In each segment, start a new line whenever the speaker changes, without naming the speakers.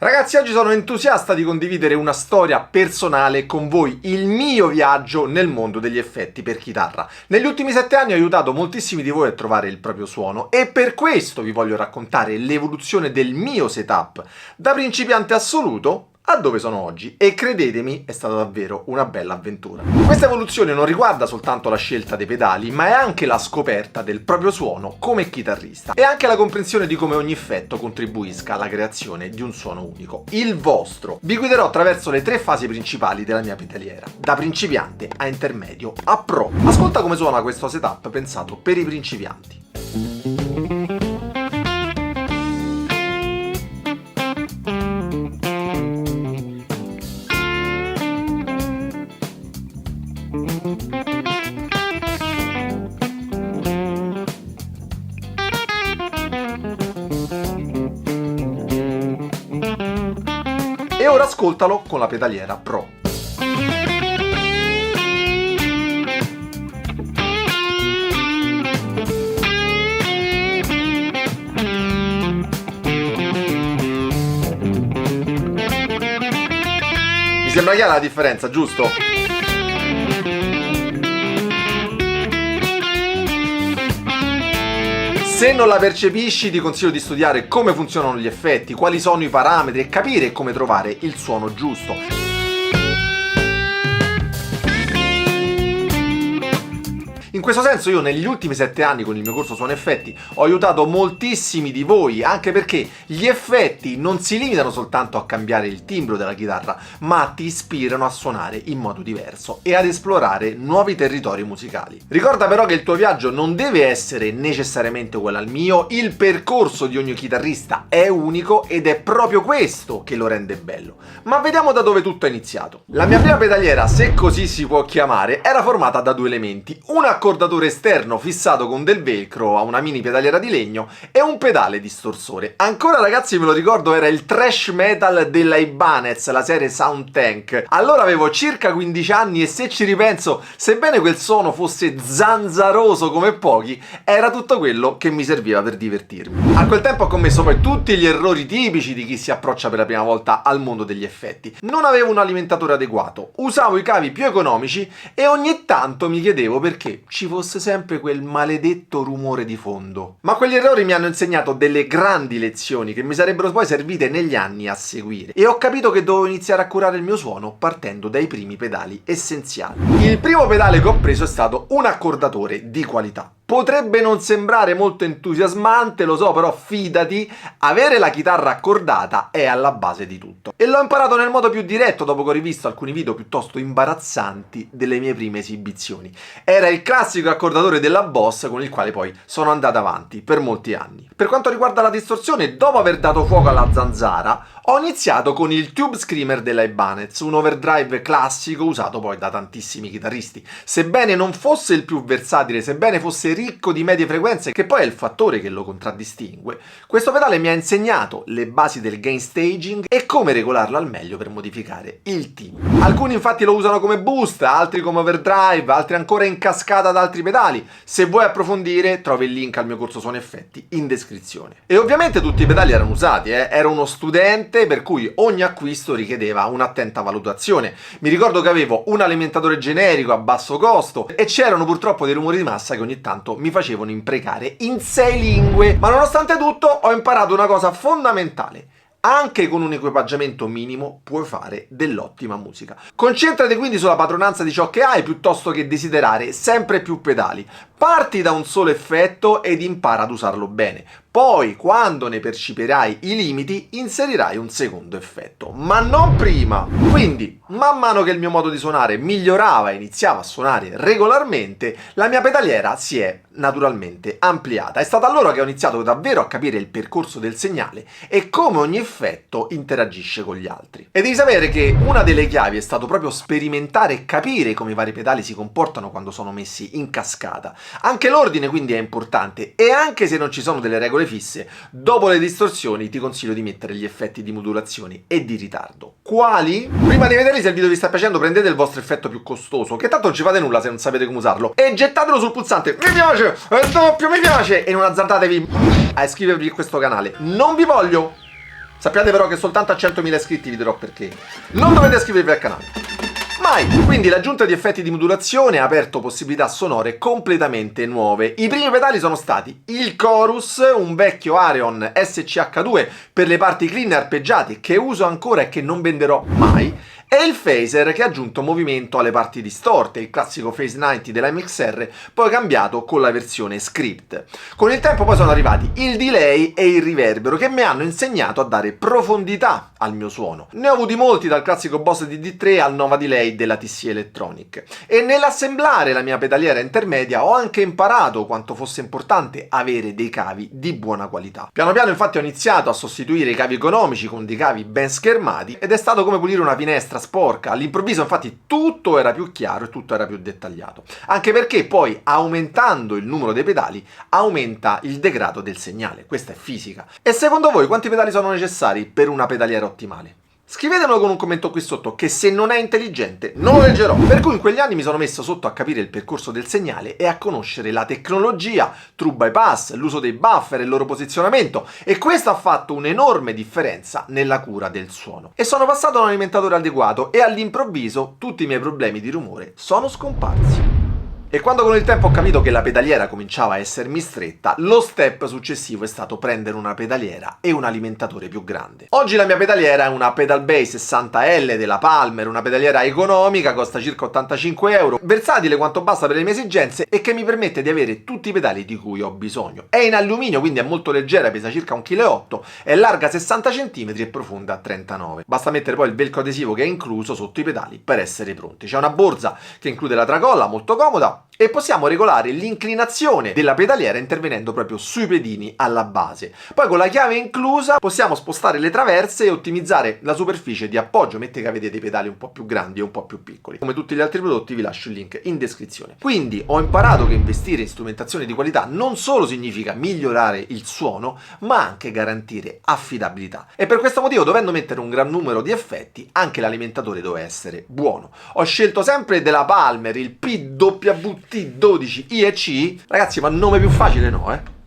Ragazzi, oggi sono entusiasta di condividere una storia personale con voi, il mio viaggio nel mondo degli effetti per chitarra. Negli ultimi 7 anni ho aiutato moltissimi di voi a trovare il proprio suono e per questo vi voglio raccontare l'evoluzione del mio setup, da principiante assoluto a dove sono oggi, e credetemi, è stata davvero una bella avventura. Questa evoluzione non riguarda soltanto la scelta dei pedali, ma è anche la scoperta del proprio suono come chitarrista e anche la comprensione di come ogni effetto contribuisca alla creazione di un suono unico, il vostro. Vi guiderò attraverso le 3 fasi principali della mia pedaliera, da principiante a intermedio a pro. Ascolta come suona questo setup pensato per i principianti. E ora ascoltalo con la pedaliera Pro. Mi sembra chiara la differenza, giusto? Se non la percepisci, ti consiglio di studiare come funzionano gli effetti, quali sono i parametri e capire come trovare il suono giusto. In questo senso io negli ultimi 7 anni con il mio corso Suono Effetti ho aiutato moltissimi di voi, anche perché gli effetti non si limitano soltanto a cambiare il timbro della chitarra, ma ti ispirano a suonare in modo diverso e ad esplorare nuovi territori musicali. Ricorda però che il tuo viaggio non deve essere necessariamente uguale al mio, il percorso di ogni chitarrista è unico ed è proprio questo che lo rende bello. Ma vediamo da dove tutto è iniziato. La mia prima pedaliera, se così si può chiamare, era formata da 2 elementi, un accordatore esterno fissato con del velcro a una mini pedaliera di legno e un pedale distorsore. Ancora ragazzi me lo ricordo, era il thrash metal della Ibanez, la serie Sound Tank. Allora avevo circa 15 anni e se ci ripenso, sebbene quel suono fosse zanzaroso come pochi, era tutto quello che mi serviva per divertirmi. A quel tempo ho commesso poi tutti gli errori tipici di chi si approccia per la prima volta al mondo degli effetti. Non avevo un alimentatore adeguato, usavo i cavi più economici e ogni tanto mi chiedevo perché ci fosse sempre quel maledetto rumore di fondo. Ma quegli errori mi hanno insegnato delle grandi lezioni che mi sarebbero poi servite negli anni a seguire e ho capito che dovevo iniziare a curare il mio suono partendo dai primi pedali essenziali. Il primo pedale che ho preso è stato un accordatore di qualità. Potrebbe non sembrare molto entusiasmante, lo so, però fidati, avere la chitarra accordata è alla base di tutto. E l'ho imparato nel modo più diretto dopo che ho rivisto alcuni video piuttosto imbarazzanti delle mie prime esibizioni. Era il classico accordatore della Boss con il quale poi sono andato avanti per molti anni. Per quanto riguarda la distorsione, dopo aver dato fuoco alla zanzara, ho iniziato con il Tube Screamer della Ibanez, un overdrive classico usato poi da tantissimi chitarristi. Sebbene non fosse il più versatile, sebbene fosse ricco di medie frequenze, che poi è il fattore che lo contraddistingue, questo pedale mi ha insegnato le basi del gain staging e come regolarlo al meglio per modificare il timbro. Alcuni infatti lo usano come boost, altri come overdrive, altri ancora in cascata ad altri pedali. Se vuoi approfondire, trovi il link al mio corso Suono Effetti in descrizione. E ovviamente tutti i pedali erano usati, ero uno studente per cui ogni acquisto richiedeva un'attenta valutazione. Mi ricordo che avevo un alimentatore generico a basso costo e c'erano purtroppo dei rumori di massa che ogni tanto mi facevano imprecare in 6 lingue, ma nonostante tutto ho imparato una cosa fondamentale. Anche con un equipaggiamento minimo puoi fare dell'ottima musica. Concentrati quindi sulla padronanza di ciò che hai piuttosto che desiderare sempre più pedali. Parti da un solo effetto ed impara ad usarlo bene. Poi, quando ne percepirai i limiti, inserirai un secondo effetto, ma non prima. Quindi, man mano che il mio modo di suonare migliorava e iniziava a suonare regolarmente, la mia pedaliera si è naturalmente ampliata. È stato allora che ho iniziato davvero a capire il percorso del segnale e come ogni effetto interagisce con gli altri. E devi sapere che una delle chiavi è stato proprio sperimentare e capire come i vari pedali si comportano quando sono messi in cascata. Anche l'ordine quindi è importante e anche se non ci sono delle regole fisse, dopo le distorsioni ti consiglio di mettere gli effetti di modulazione e di ritardo. Quali? Prima di vederli, se il video vi sta piacendo, prendete il vostro effetto più costoso, che tanto non ci fate nulla se non sapete come usarlo, e gettatelo sul pulsante mi piace, doppio mi piace, e non azzardatevi a iscrivervi a questo canale. Non vi voglio Sappiate però che soltanto a 100.000 iscritti vi dirò perché. Non dovete iscrivervi al canale. Mai! Quindi l'aggiunta di effetti di modulazione ha aperto possibilità sonore completamente nuove. I primi pedali sono stati il chorus, un vecchio Areon SCH2 per le parti clean e arpeggiati che uso ancora e che non venderò mai, e il phaser che ha aggiunto movimento alle parti distorte, il classico Phase 90 della MXR, poi cambiato con la versione script. Con il tempo poi sono arrivati il delay e il riverbero che mi hanno insegnato a dare profondità al mio suono. Ne ho avuti molti, dal classico Boss DD3 al Nova Delay della TC Electronic. E nell'assemblare la mia pedaliera intermedia ho anche imparato quanto fosse importante avere dei cavi di buona qualità. Piano piano infatti ho iniziato a sostituire i cavi economici con dei cavi ben schermati ed è stato come pulire una finestra sporca. All'improvviso infatti tutto era più chiaro e tutto era più dettagliato, anche perché poi aumentando il numero dei pedali aumenta il degrado del segnale. Questa è fisica. E secondo voi quanti pedali sono necessari per una pedaliera ottimale? Scrivetemelo con un commento qui sotto, che se non è intelligente non lo leggerò. Per cui in quegli anni mi sono messo sotto a capire il percorso del segnale e a conoscere la tecnologia, true bypass, l'uso dei buffer e il loro posizionamento, e questo ha fatto un'enorme differenza nella cura del suono. E sono passato a un alimentatore adeguato e all'improvviso tutti i miei problemi di rumore sono scomparsi. E quando con il tempo ho capito che la pedaliera cominciava a essermi stretta, lo step successivo è stato prendere una pedaliera e un alimentatore più grande. Oggi la mia pedaliera è una Pedal Bay 60L della Palmer, una pedaliera economica, costa circa 85 euro, versatile quanto basta per le mie esigenze e che mi permette di avere tutti i pedali di cui ho bisogno. È in alluminio, quindi è molto leggera, pesa circa 1,8 kg, è larga 60 cm e profonda 39. Basta mettere poi il velcro adesivo che è incluso sotto i pedali per essere pronti. C'è una borsa che include la tracolla, molto comoda, e possiamo regolare l'inclinazione della pedaliera intervenendo proprio sui pedini alla base. Poi con la chiave inclusa possiamo spostare le traverse e ottimizzare la superficie di appoggio, mette che avete dei pedali un po' più grandi e un po' più piccoli. Come tutti gli altri prodotti vi lascio il link in descrizione. Quindi ho imparato che investire in strumentazione di qualità non solo significa migliorare il suono, ma anche garantire affidabilità. E per questo motivo, dovendo mettere un gran numero di effetti, anche l'alimentatore doveva essere buono. Ho scelto sempre della Palmer il PWT12 IEC, ragazzi, ma nome più facile no,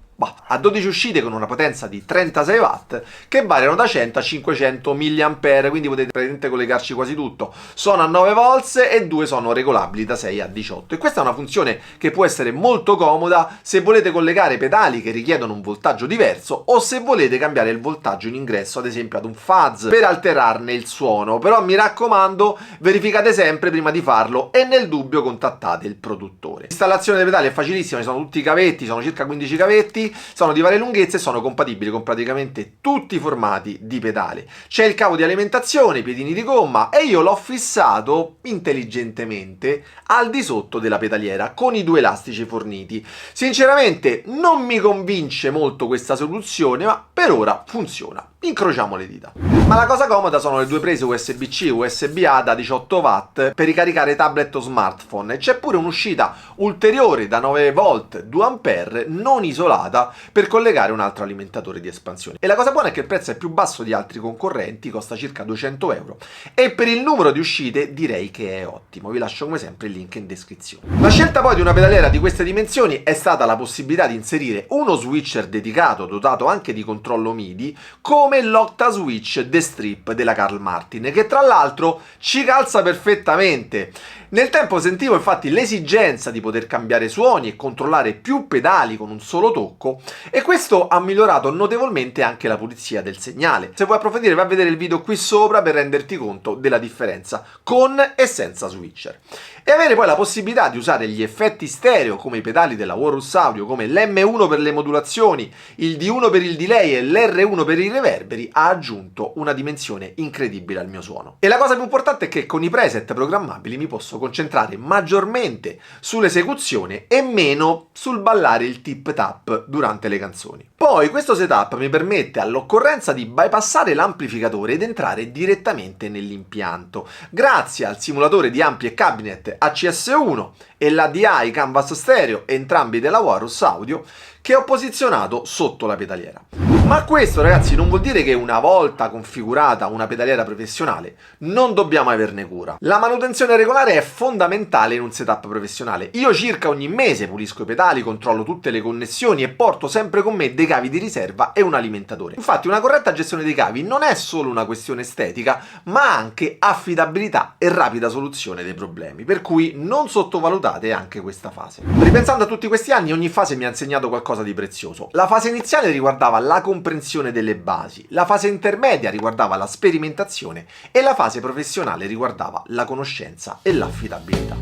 ha 12 uscite con una potenza di 36 watt che variano da 100 a 500 mAh, quindi potete praticamente collegarci quasi tutto. Sono a 9 volts e 2 sono regolabili da 6 a 18, e questa è una funzione che può essere molto comoda se volete collegare pedali che richiedono un voltaggio diverso o se volete cambiare il voltaggio in ingresso, ad esempio ad un fuzz, per alterarne il suono. Però mi raccomando, verificate sempre prima di farlo e nel dubbio contattate il produttore. L'installazione dei pedali è facilissima, ci sono tutti i cavetti, sono circa 15 cavetti, sono di varie lunghezze e sono compatibili con praticamente tutti i formati di pedale. C'è il cavo di alimentazione, i piedini di gomma, e io l'ho fissato intelligentemente al di sotto della pedaliera con i due elastici forniti. Sinceramente non mi convince molto questa soluzione, ma per ora funziona. Incrociamo le dita. Ma la cosa comoda sono le due prese USB-C e USB-A da 18 watt per ricaricare tablet o smartphone, e c'è pure un'uscita ulteriore da 9 volt 2 ampere non isolata per collegare un altro alimentatore di espansione. E la cosa buona è che il prezzo è più basso di altri concorrenti, costa circa 200 euro, e per il numero di uscite direi che è ottimo. Vi lascio come sempre il link in descrizione. La scelta poi di una pedaliera di queste dimensioni è stata la possibilità di inserire uno switcher dedicato dotato anche di controllo MIDI come l'Octaswitch The Strip della Carl Martin, che tra l'altro ci calza perfettamente. Nel tempo sentivo infatti l'esigenza di poter cambiare suoni e controllare più pedali con un solo tocco, e questo ha migliorato notevolmente anche la pulizia del segnale. Se vuoi approfondire vai a vedere il video qui sopra per renderti conto della differenza con e senza switcher. E avere poi la possibilità di usare gli effetti stereo come i pedali della Walrus Audio, come l'M1 per le modulazioni, il D1 per il delay e l'R1 per i reverberi, ha aggiunto una dimensione incredibile al mio suono. E la cosa più importante è che con i preset programmabili mi posso concentrare maggiormente sull'esecuzione e meno sul ballare il tip tap durante le canzoni. Poi questo setup mi permette all'occorrenza di bypassare l'amplificatore ed entrare direttamente nell'impianto, grazie al simulatore di ampli e cabinet ACS1 e la DI Canvas Stereo, entrambi della Walrus Audio, che ho posizionato sotto la pedaliera. Ma questo, ragazzi, non vuol dire che una volta configurata una pedaliera professionale non dobbiamo averne cura. La manutenzione regolare è fondamentale in un setup professionale. Io circa ogni mese pulisco i pedali, controllo tutte le connessioni e porto sempre con me dei cavi di riserva e un alimentatore. Infatti una corretta gestione dei cavi non è solo una questione estetica, ma anche affidabilità e rapida soluzione dei problemi, per cui non sottovalutate anche questa fase. Ripensando a tutti questi anni, ogni fase mi ha insegnato qualcosa di prezioso. La fase iniziale riguardava la comprensione delle basi, la fase intermedia riguardava la sperimentazione e la fase professionale riguardava la conoscenza e l'affidabilità.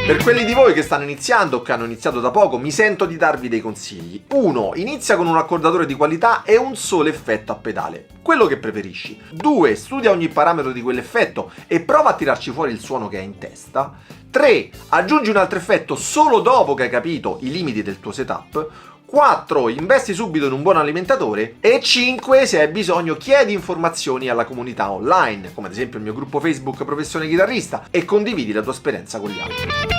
Per quelli di voi che stanno iniziando o che hanno iniziato da poco, mi sento di darvi dei consigli. 1. Inizia con un accordatore di qualità e un solo effetto a pedale, quello che preferisci. 2. Studia ogni parametro di quell'effetto e prova a tirarci fuori il suono che hai in testa. 3. Aggiungi un altro effetto solo dopo che hai capito i limiti del tuo setup. 4. Investi subito in un buon alimentatore. E 5. Se hai bisogno, chiedi informazioni alla comunità online, come ad esempio il mio gruppo Facebook Professione Chitarrista, e condividi la tua esperienza con gli altri.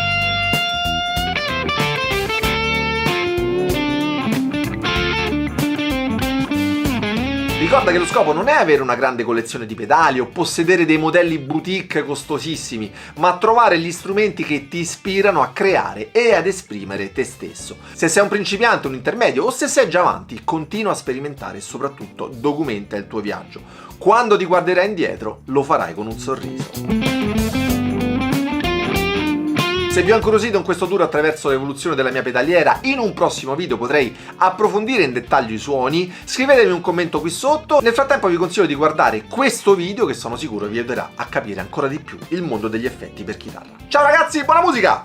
Ricorda che lo scopo non è avere una grande collezione di pedali o possedere dei modelli boutique costosissimi, ma trovare gli strumenti che ti ispirano a creare e ad esprimere te stesso. Se sei un principiante, un intermedio o se sei già avanti, continua a sperimentare e soprattutto documenta il tuo viaggio. Quando ti guarderai indietro, lo farai con un sorriso. Se vi ho incuriosito in questo tour attraverso l'evoluzione della mia pedaliera, in un prossimo video potrei approfondire in dettaglio i suoni. Scrivetemi un commento qui sotto. Nel frattempo vi consiglio di guardare questo video che sono sicuro vi aiuterà a capire ancora di più il mondo degli effetti per chitarra. Ciao ragazzi, buona musica!